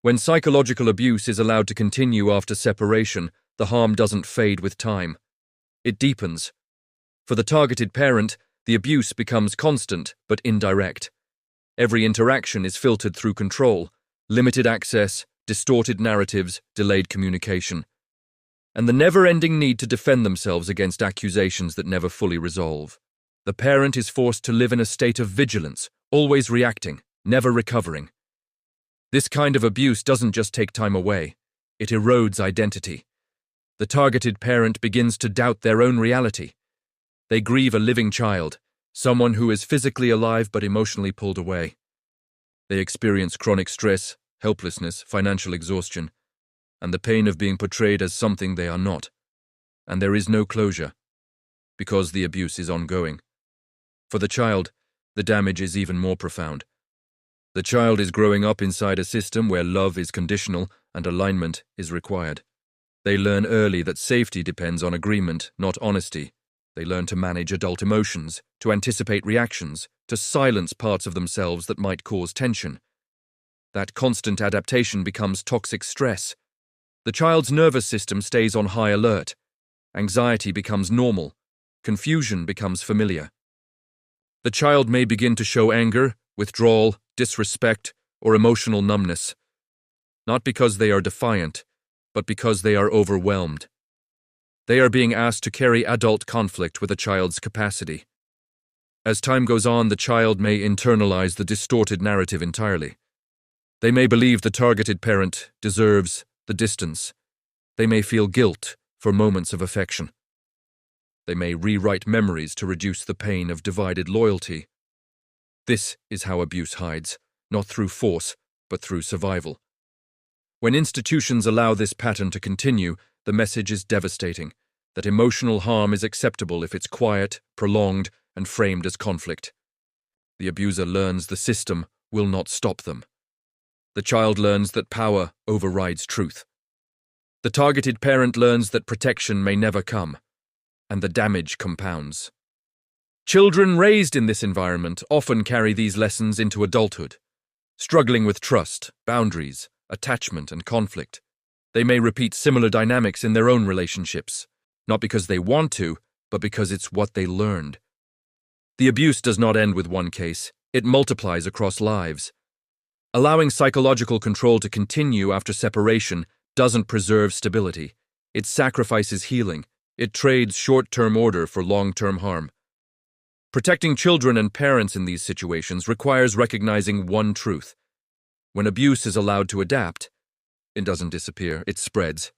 When psychological abuse is allowed to continue after separation, the harm doesn't fade with time. It deepens. For the targeted parent, the abuse becomes constant but indirect. Every interaction is filtered through control, limited access, distorted narratives, delayed communication, and the never-ending need to defend themselves against accusations that never fully resolve. The parent is forced to live in a state of vigilance, always reacting, never recovering. This kind of abuse doesn't just take time away, it erodes identity. The targeted parent begins to doubt their own reality. They grieve a living child, someone who is physically alive but emotionally pulled away. They experience chronic stress, helplessness, financial exhaustion, and the pain of being portrayed as something they are not. And there is no closure, because the abuse is ongoing. For the child, the damage is even more profound. The child is growing up inside a system where love is conditional and alignment is required. They learn early that safety depends on agreement, not honesty. They learn to manage adult emotions, to anticipate reactions, to silence parts of themselves that might cause tension. That constant adaptation becomes toxic stress. The child's nervous system stays on high alert. Anxiety becomes normal. Confusion becomes familiar. The child may begin to show anger, withdrawal, disrespect, or emotional numbness, not because they are defiant, but because they are overwhelmed. They are being asked to carry adult conflict with a child's capacity. As time goes on, the child may internalize the distorted narrative entirely. They may believe the targeted parent deserves the distance. They may feel guilt for moments of affection. They may rewrite memories to reduce the pain of divided loyalty. This is how abuse hides, not through force, but through survival. When institutions allow this pattern to continue, the message is devastating, that emotional harm is acceptable if it's quiet, prolonged, and framed as conflict. The abuser learns the system will not stop them. The child learns that power overrides truth. The targeted parent learns that protection may never come, and the damage compounds. Children raised in this environment often carry these lessons into adulthood, struggling with trust, boundaries, attachment, and conflict. They may repeat similar dynamics in their own relationships, not because they want to, but because it's what they learned. The abuse does not end with one case, it multiplies across lives. Allowing psychological control to continue after separation doesn't preserve stability. It sacrifices healing. It trades short-term order for long-term harm. Protecting children and parents in these situations requires recognizing one truth. When abuse is allowed to adapt, it doesn't disappear, it spreads.